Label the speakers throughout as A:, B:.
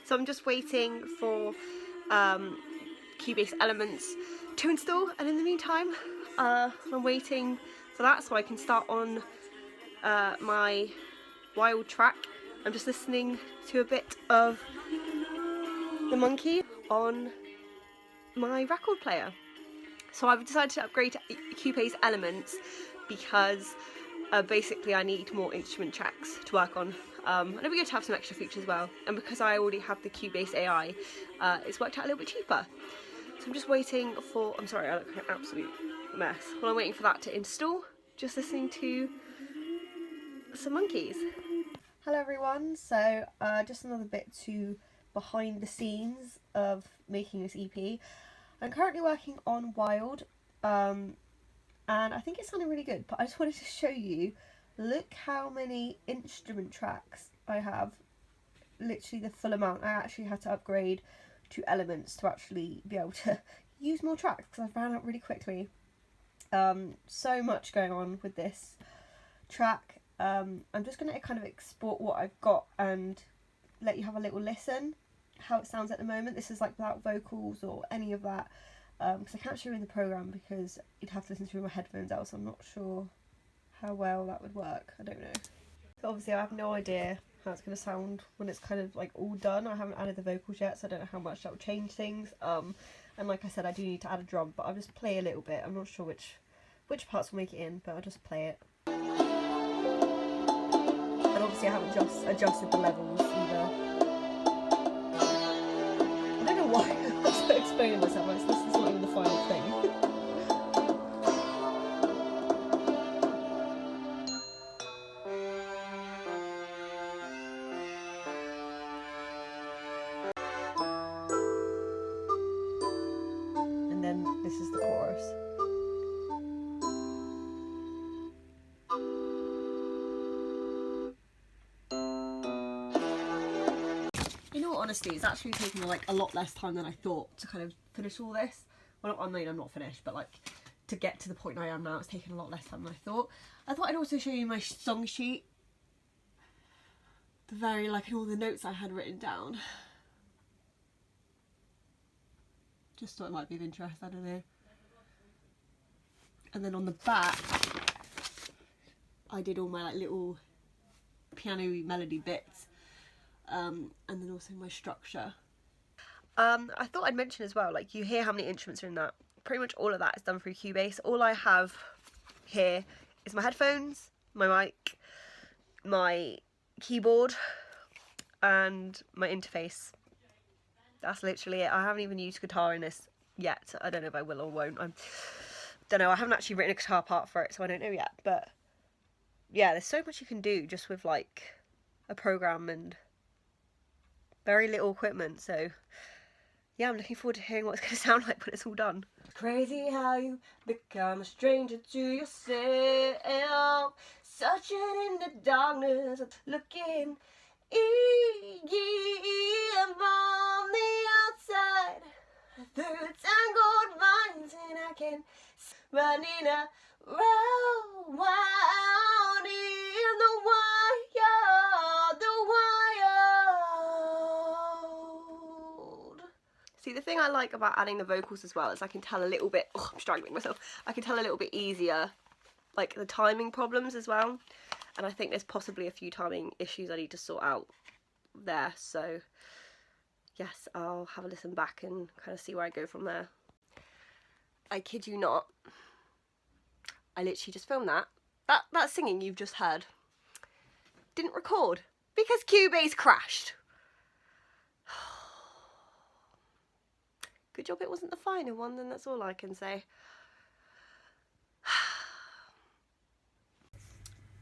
A: So I'm just waiting for Cubase Elements to install, and in the meantime I'm waiting for that so I can start on my Wild track. I'm just listening to a bit of The Monkey on my record player. So I've decided to upgrade to Cubase Elements because basically I need more instrument tracks to work on. And it'd be good to have some extra features as well. And because I already have the Cubase AI, it's worked out a little bit cheaper. So I'm just waiting for, I'm sorry, I look like an absolute mess. While I'm waiting for that to install, just listening to some monkeys. Hello everyone, so just another bit to behind the scenes of making this EP. I'm currently working on Wild, and I think it's sounding really good, but I just wanted to show you, look how many instrument tracks I have, literally the full amount. I actually had to upgrade to Elements to actually be able to use more tracks because I ran out really quickly. So much going on with this track. I'm just going to kind of export what I've got and let you have a little listen how it sounds at the moment. This is like without vocals or any of that, because I can't show you in the program because you'd have to listen to my headphones out, so I'm not sure how well that would work. I don't know. So obviously I have no idea how it's going to sound when it's kind of like all done. I haven't added the vocals yet, so I don't know how much that will change things. And like I said, I do need to add a drum, but I'll just play a little bit. I'm not sure which parts will make it in, but I'll just play it. And obviously I haven't just adjusted the levels either. I don't know why I'm so explaining myself, like this is not even the final thing. And then this is the chorus. In all honesty, it's actually taken like a lot less time than I thought to kind of finish all this. Well, I mean, I'm not finished, but like to get to the point I am now, it's taken a lot less time than I thought. I thought I'd also show you my song sheet. The very, like, all the notes I had written down. Just thought it might be of interest, I don't know. And then on the back, I did all my like little piano-y melody bits. And then also my structure. I thought I'd mention as well, like you hear how many instruments are in that. Pretty much all of that is done through Cubase. All I have here is my headphones, my mic, my keyboard, and my interface. That's literally it. I haven't even used guitar in this yet. I don't know if I will or won't. I don't know. I haven't actually written a guitar part for it, so I don't know yet. But yeah, there's so much you can do just with like a program and very little equipment. So yeah, I'm looking forward to hearing what it's going to sound like when it's all done. Crazy how you become a stranger to yourself, searching in the darkness, looking from the outside through tangled vines, and I can running around in the wild. See, the thing I like about adding the vocals as well is I can tell a little bit, oh, I'm strangling myself, I can tell a little bit easier, like the timing problems as well. And I think there's possibly a few timing issues I need to sort out there. So yes, I'll have a listen back and kind of see where I go from there. I kid you not, I literally just filmed that. That singing you've just heard didn't record because Cubase crashed. Good job it wasn't the final one, then that's all I can say.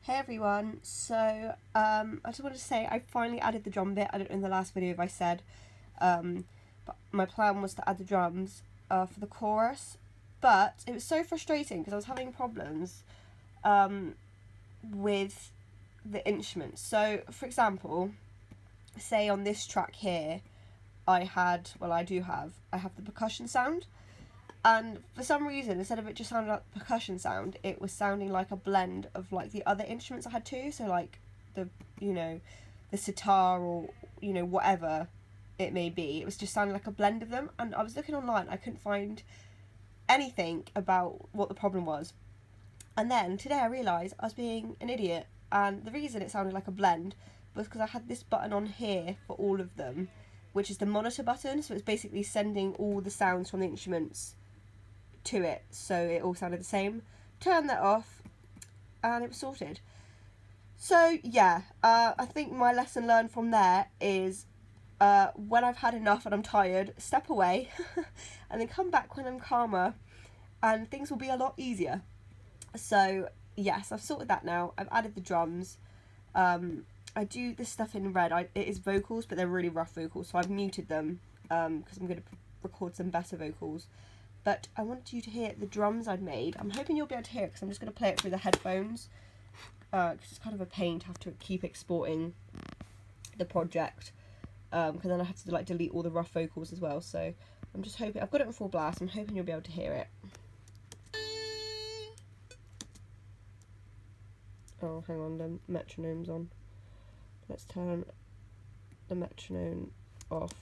A: Hey everyone, so I just wanted to say I finally added the drum bit. I don't know in the last video if I said, but my plan was to add the drums for the chorus, but it was so frustrating because I was having problems with the instruments. So for example, say on this track here, I have the percussion sound, and for some reason instead of it just sounding like percussion sound, it was sounding like a blend of like the other instruments I had too, so like the, you know, the sitar or, you know, whatever, it may be. It was just sounding like a blend of them, and I was looking online, I couldn't find anything about what the problem was. And then today I realised I was being an idiot, and the reason it sounded like a blend was because I had this button on here for all of them, which is the monitor button, so it's basically sending all the sounds from the instruments to it, so it all sounded the same. Turned that off, and it was sorted. So yeah, I think my lesson learned from there is when I've had enough and I'm tired, step away and then come back when I'm calmer, and things will be a lot easier. So yes, I've sorted that now. I've added the drums. I do this stuff in red. It is vocals, but they're really rough vocals, so I've muted them because I'm going to record some better vocals. But I want you to hear the drums I've made. I'm hoping you'll be able to hear it because I'm just going to play it through the headphones, because it's kind of a pain to have to keep exporting the project, because then I have to like delete all the rough vocals as well. So I'm just hoping, I've got it in full blast, I'm hoping you'll be able to hear it. Oh, hang on, the metronome's on. Let's turn the metronome off.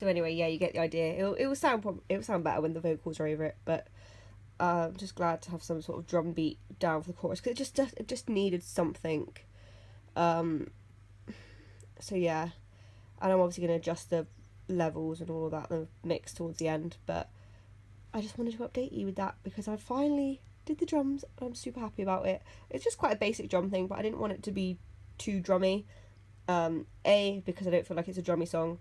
A: So anyway, yeah, you get the idea. It will sound better when the vocals are over it, but I'm just glad to have some sort of drum beat down for the chorus, because it just needed something. So yeah, and I'm obviously going to adjust the levels and all of that, the mix towards the end, but I just wanted to update you with that because I finally did the drums and I'm super happy about it. It's just quite a basic drum thing, but I didn't want it to be too drummy. A, because I don't feel like it's a drummy song,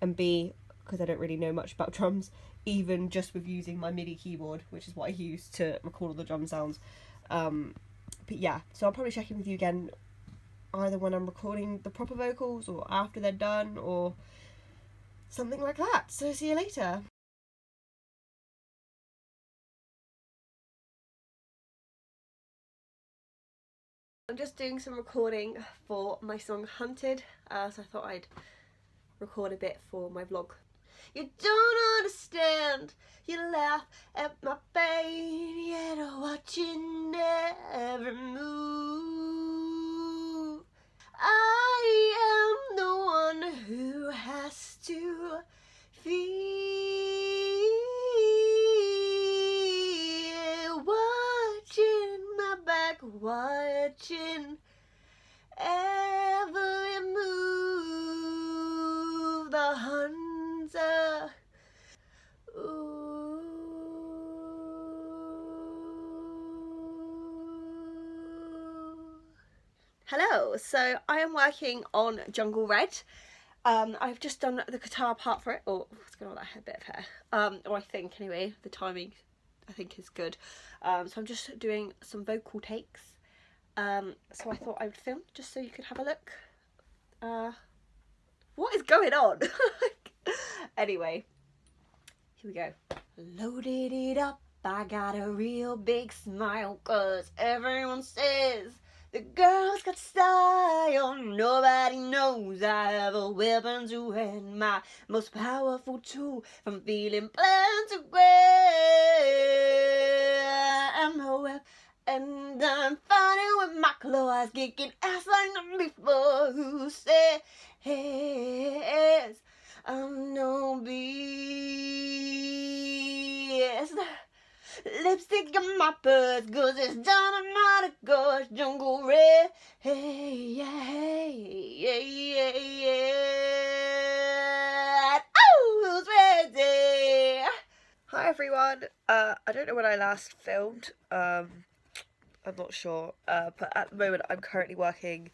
A: and B, because I don't really know much about drums, even just with using my MIDI keyboard, which is what I use to record all the drum sounds. But yeah, so I'll probably check in with you again either when I'm recording the proper vocals or after they're done or something like that. So see you later. I'm just doing some recording for my song Hunted, so I thought I'd record a bit for my vlog. You don't understand, you laugh at my pain, yet I'm watching every move. I am the one who has to feel, watching my back, watching every move, the hunter. Ooh. Hello, so I am working on Jungle Red. I've just done the guitar part for it. Oh, what's going on with that bit of hair? Or I think anyway, the timing I think is good. So I'm just doing some vocal takes. So I thought I would film just so you could have a look. What is going on? Anyway, here we go. Loaded it up, I got a real big smile, 'cause everyone says the girl's got style. Nobody knows I have a weapon to hand, my most powerful tool, from feeling blind to gray. I'm a whip and I'm fighting with my claws, kicking ass like never before. Who says I'm no beast? Lipstick on my purse, 'cause it's dynamite, gosh, Jungle Red. Hey, yeah, yeah. Oh, who's ready? Hi everyone. I don't know when I last filmed. I'm not sure. But at the moment, I'm currently working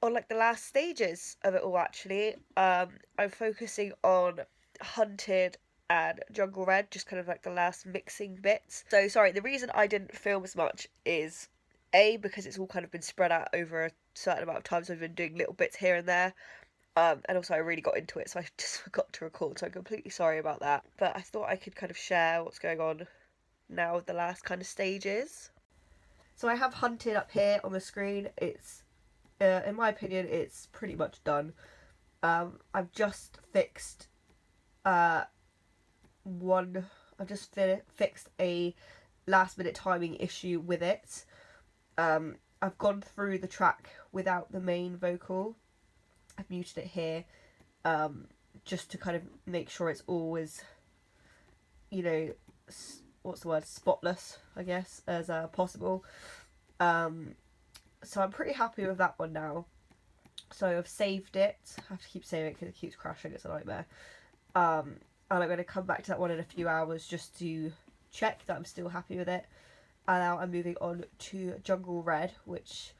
A: on like the last stages of it all. Actually, I'm focusing on Hunted and Jungle Red, just kind of like the last mixing bits. So sorry, the reason I didn't film as much is A, because it's all kind of been spread out over a certain amount of time, so I've been doing little bits here and there, and also I really got into it, so I just forgot to record, so I'm completely sorry about that. But I thought I could kind of share what's going on now with the last kind of stages. So I have Hunted up here on the screen. It's in my opinion, it's pretty much done. I've just fixed fixed a last minute timing issue with it. I've gone through the track without the main vocal. I've muted it here, just to kind of make sure it's always, you know, what's the word, spotless, I guess, as possible. So I'm pretty happy with that one now. So I've saved it. I have to keep saving it because it keeps crashing. It's a nightmare. And I'm going to come back to that one in a few hours just to check that I'm still happy with it. And now I'm moving on to Jungle Red, which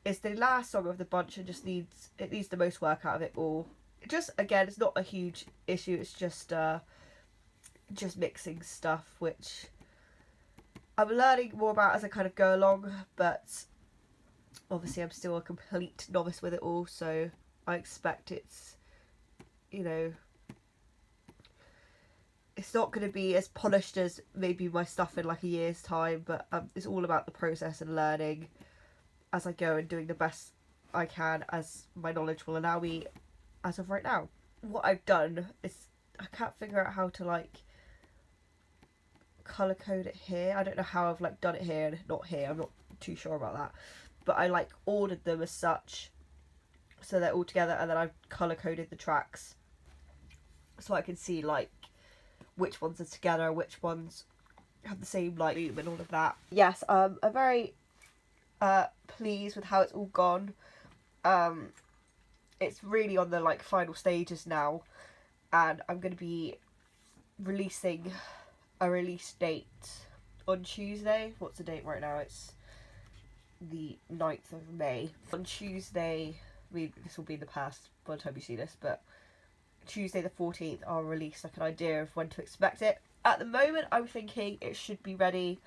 A: is the last song of the bunch and just needs the most work out of it all. Just, again, it's not a huge issue. It's just mixing stuff, which I'm learning more about as I kind of go along, but obviously I'm still a complete novice with it all, so I expect it's, you know, it's not going to be as polished as maybe my stuff in like a year's time, but it's all about the process and learning as I go and doing the best I can as my knowledge will allow me as of right now. What I've done is I can't figure out how to like colour code it here. I don't know how I've like done it here and not here. I'm not too sure about that. But I like ordered them as such so they're all together, and then I've colour coded the tracks so I can see like which ones are together, which ones have the same like loop and all of that. Yes, I'm very pleased with how it's all gone. It's really on the like final stages now, and I'm going to be releasing a release date on Tuesday. What's the date right now? It's the 9th of May. On Tuesday, this will be in the past by the time you see this, but Tuesday the 14th I'll release like an idea of when to expect it. At the moment I'm thinking it should be ready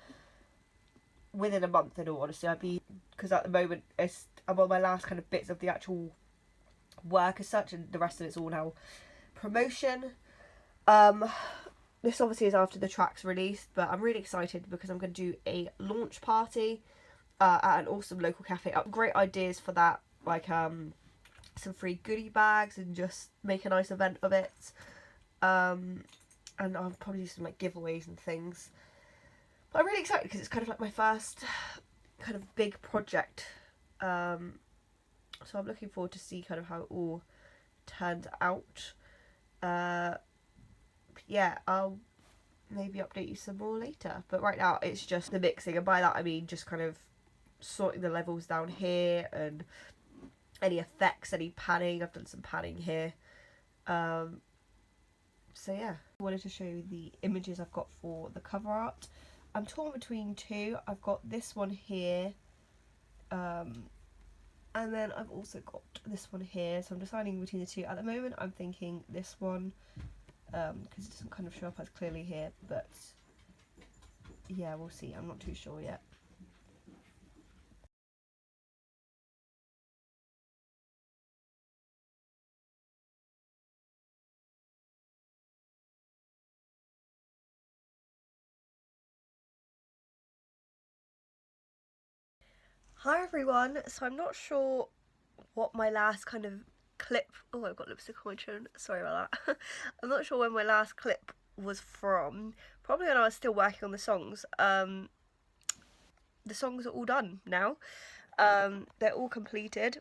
A: within a month, in all honesty. Because at the moment I'm on my last kind of bits of the actual work as such, and the rest of it's all now promotion. This obviously is after the track's released, but I'm really excited because I'm going to do a launch party at an awesome local cafe. Great ideas for that, like some free goodie bags and just make a nice event of it. And I'll probably do some like giveaways and things. But I'm really excited because it's kind of like my first kind of big project. So I'm looking forward to see kind of how it all turns out. Yeah, I'll maybe update you some more later. But right now it's just the mixing, and by that I mean just kind of sorting the levels down here and any effects, any panning. I've done some panning here. So yeah, I wanted to show you the images I've got for the cover art. I'm torn between two. I've got this one here, and then I've also got this one here, so I'm deciding between the two. At the moment I'm thinking this one, because it doesn't kind of show up as clearly here, but yeah, we'll see. I'm not too sure yet. Hi everyone, so I'm not sure what my last kind of clip, oh I've got lipstick on my chin, sorry about that. I'm not sure when my last clip was from, probably when I was still working on the songs. The songs are all done now, they're all completed.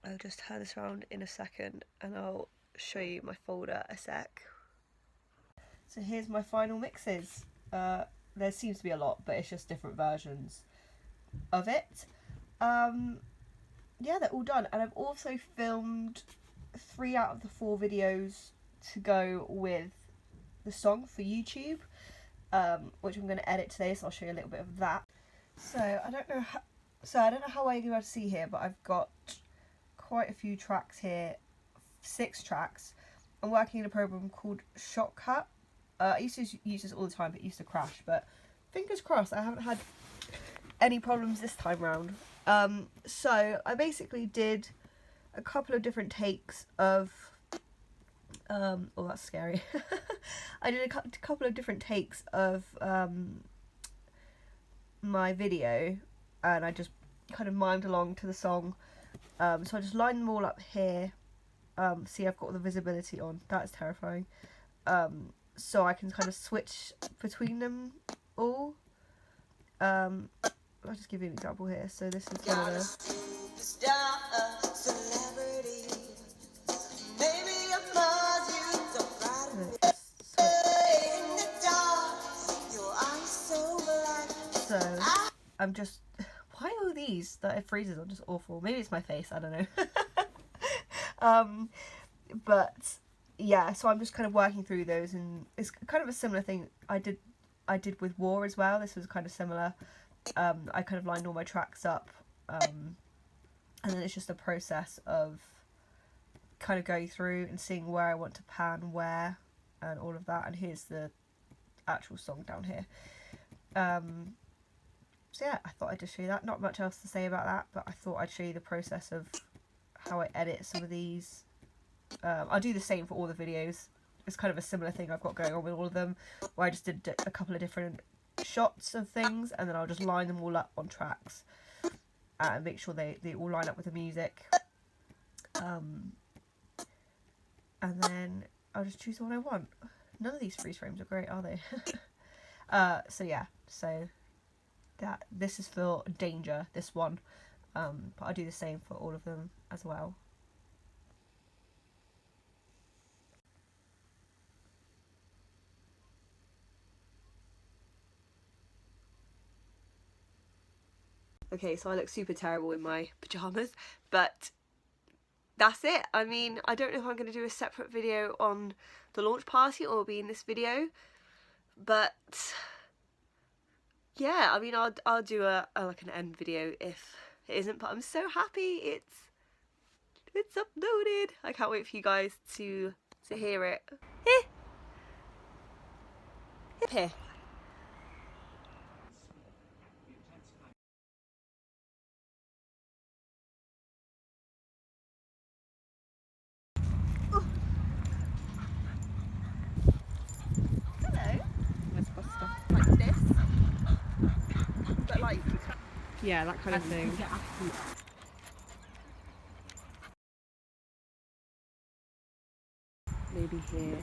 A: I'll just turn this around in a second and I'll show you my folder a sec. So here's my final mixes. There seems to be a lot, but it's just different versions of it. Yeah, they're all done, and I've also filmed 3 out of the 4 videos to go with the song for YouTube, which I'm going to edit today, so I'll show you a little bit of that. So I don't know how well you're able to see here, but I've got quite a few tracks here, 6 tracks. I'm working in a program called Shotcut. I used to use this all the time, but it used to crash, but fingers crossed I haven't had any problems this time round. So I basically did a couple of different takes of oh, that's scary. I did a couple of different takes of my video, and I just kind of mimed along to the song. So I just lined them all up here, See, I've got the visibility on. That's terrifying. So I can kind of switch between them all. I'll just give you an example here. So this is one of so I'm just, why are these that it freezes on just awful? Maybe it's my face, I don't know. But yeah, so I'm just kind of working through those, and it's kind of a similar thing I did with War as well. This was kind of similar. I kind of lined all my tracks up, and then it's just a process of kind of going through and seeing where I want to pan where and all of that. And here's the actual song down here. So yeah, I thought I'd just show you that. Not much else to say about that, but I thought I'd show you the process of how I edit some of these. I'll do the same for all the videos. It's kind of a similar thing I've got going on with all of them, where I just did a couple of different shots of things, and then I'll just line them all up on tracks and make sure they all line up with the music. And then I'll just choose the one I want. None of these freeze frames are great, are they? So yeah, so this is for Danger, this one, but I do the same for all of them as well. Okay, so I look super terrible in my pyjamas, but that's it. I mean, I don't know if I'm going to do a separate video on the launch party or be in this video, but yeah, I mean, I'll do a like an end video if it isn't, but I'm so happy it's uploaded. I can't wait for you guys to hear it. Here. Like this, but like, yeah, that kind of thing. Maybe here.